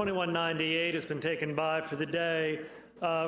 2198 has been taken by for the day.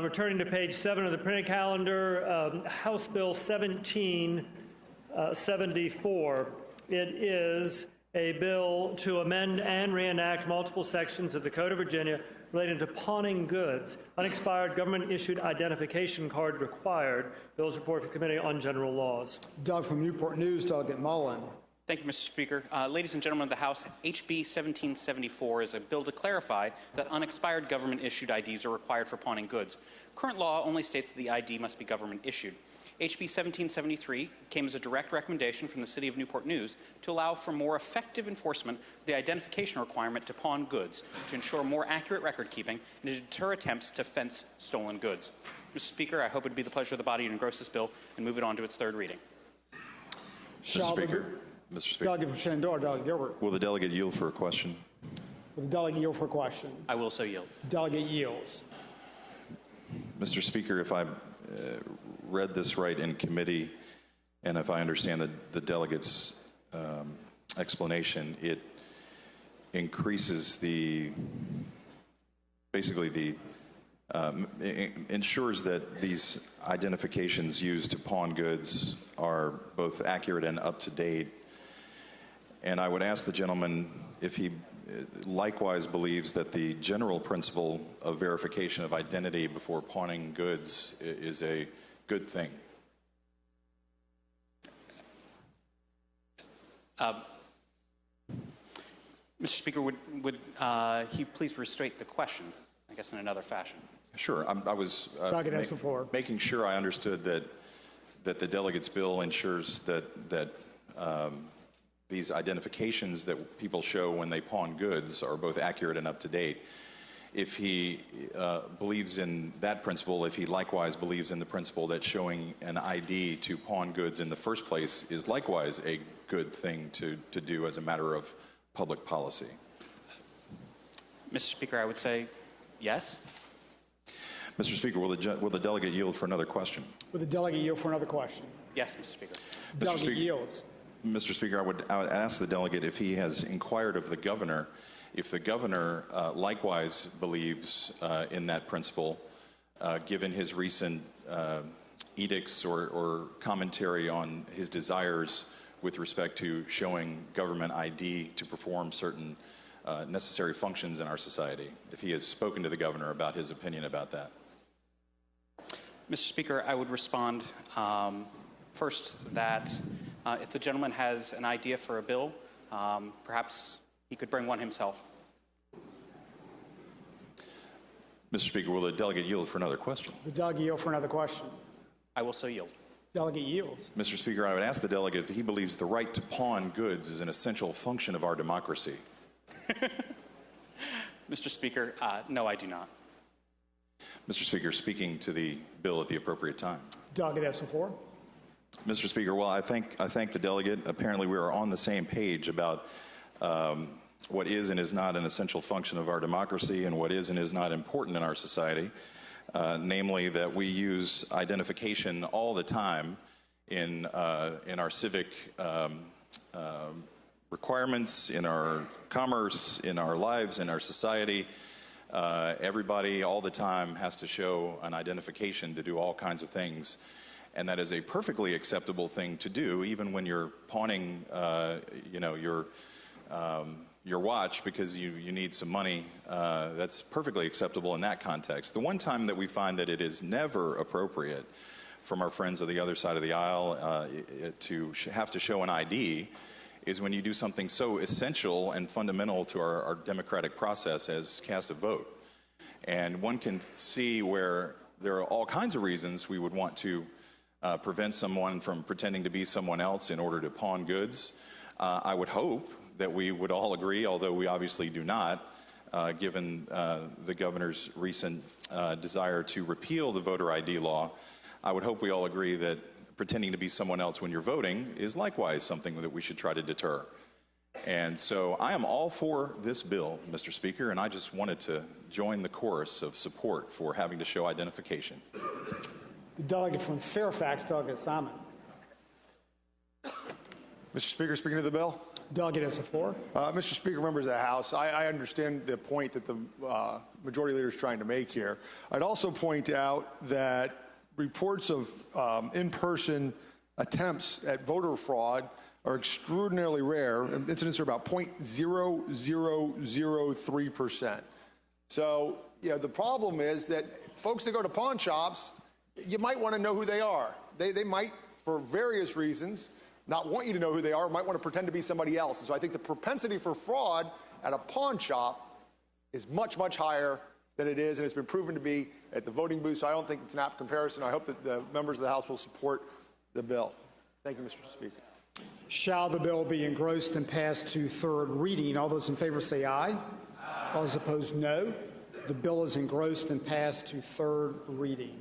Returning to page 7 of the printed calendar, House Bill 1774. It is a bill to amend and reenact multiple sections of the Code of Virginia relating to pawning goods. Unexpired government-issued identification card required. Bill's report for Committee on General Laws. Doug from Newport News, Delegate Mullin. Thank you, Mr. Speaker. Ladies and gentlemen of the House, HB 1774 is a bill to clarify that unexpired government-issued IDs are required for pawning goods. Current law only states that the ID must be government-issued. HB 1773 came as a direct recommendation from the City of Newport News to allow for more effective enforcement of the identification requirement to pawn goods, to ensure more accurate record-keeping, and to deter attempts to fence stolen goods. Mr. Speaker, I hope it would be the pleasure of the body to engross this bill and move it on to its third reading. Mr. Speaker. Delegate from Shenandoah, Delegate Gilbert. Will the delegate yield for a question? Will the delegate yield for a question? I will so yield. Delegate yields. Mr. Speaker, if I read this right in committee, and if I understand the delegate's explanation, it increases ensures that these identifications used to pawn goods are both accurate and up to date. And I would ask the gentleman if he likewise believes that the general principle of verification of identity before pawning goods is a good thing. Mr. Speaker, would he please restate the question, I guess in another fashion? Sure. I was making sure I understood that the delegate's bill ensures that these identifications that people show when they pawn goods are both accurate and up to date. If he believes in that principle, if he likewise believes in the principle that showing an ID to pawn goods in the first place is likewise a good thing to do as a matter of public policy. Mr. Speaker, I would say yes. Mr. Speaker, will the delegate yield for another question? Will the delegate yield for another question? Yes, Mr. Speaker. Delegate yields. Mr. Speaker, I would ask the delegate if he has inquired of the governor, if the governor likewise believes in that principle, given his recent edicts or commentary on his desires with respect to showing government ID to perform certain necessary functions in our society, if he has spoken to the governor about his opinion about that. Mr. Speaker, I would respond first that if the gentleman has an idea for a bill, perhaps he could bring one himself. Mr. Speaker, will the delegate yield for another question? The delegate yield for another question. I will so yield. Delegate yields. Mr. Speaker, I would ask the delegate if he believes the right to pawn goods is an essential function of our democracy. Mr. Speaker, no, I do not. Mr. Speaker, speaking to the bill at the appropriate time. Delegate has the floor. Mr. Speaker, well, I thank the delegate. Apparently, we are on the same page about what is and is not an essential function of our democracy and what is and is not important in our society. Namely, that we use identification all the time in our civic requirements, in our commerce, in our lives, in our society. Everybody all the time has to show an identification to do all kinds of things. And that is a perfectly acceptable thing to do, even when you're pawning, your watch because you need some money. That's perfectly acceptable in that context. The one time that we find that it is never appropriate from our friends of the other side of the aisle to have to show an ID is when you do something so essential and fundamental to our democratic process as cast a vote. And one can see where there are all kinds of reasons we would want to prevent someone from pretending to be someone else in order to pawn goods. I would hope that we would all agree, although we obviously do not, given the governor's recent desire to repeal the voter ID law, I would hope we all agree that pretending to be someone else when you're voting is likewise something that we should try to deter. And so I am all for this bill, Mr. Speaker, and I just wanted to join the chorus of support for having to show identification. The delegate from Fairfax, Delegate Simon. Mr. Speaker, speaking to the bill. Delegate has the floor. Mr. Speaker, members of the House, I understand the point that the Majority Leader is trying to make here. I'd also point out that reports of in-person attempts at voter fraud are extraordinarily rare. Incidents are about 0.0003%. So, the problem is that folks that go to pawn shops, you might want to know who they are. They might, for various reasons, not want you to know who they are, might want to pretend to be somebody else. And so I think the propensity for fraud at a pawn shop is much, much higher than it is, and it's been proven to be at the voting booth. So I don't think it's an apt comparison. I hope that the members of the House will support the bill. Thank you, Mr. Speaker. Shall the bill be engrossed and passed to third reading? All those in favor say aye. Aye. All those opposed, no. The bill is engrossed and passed to third reading.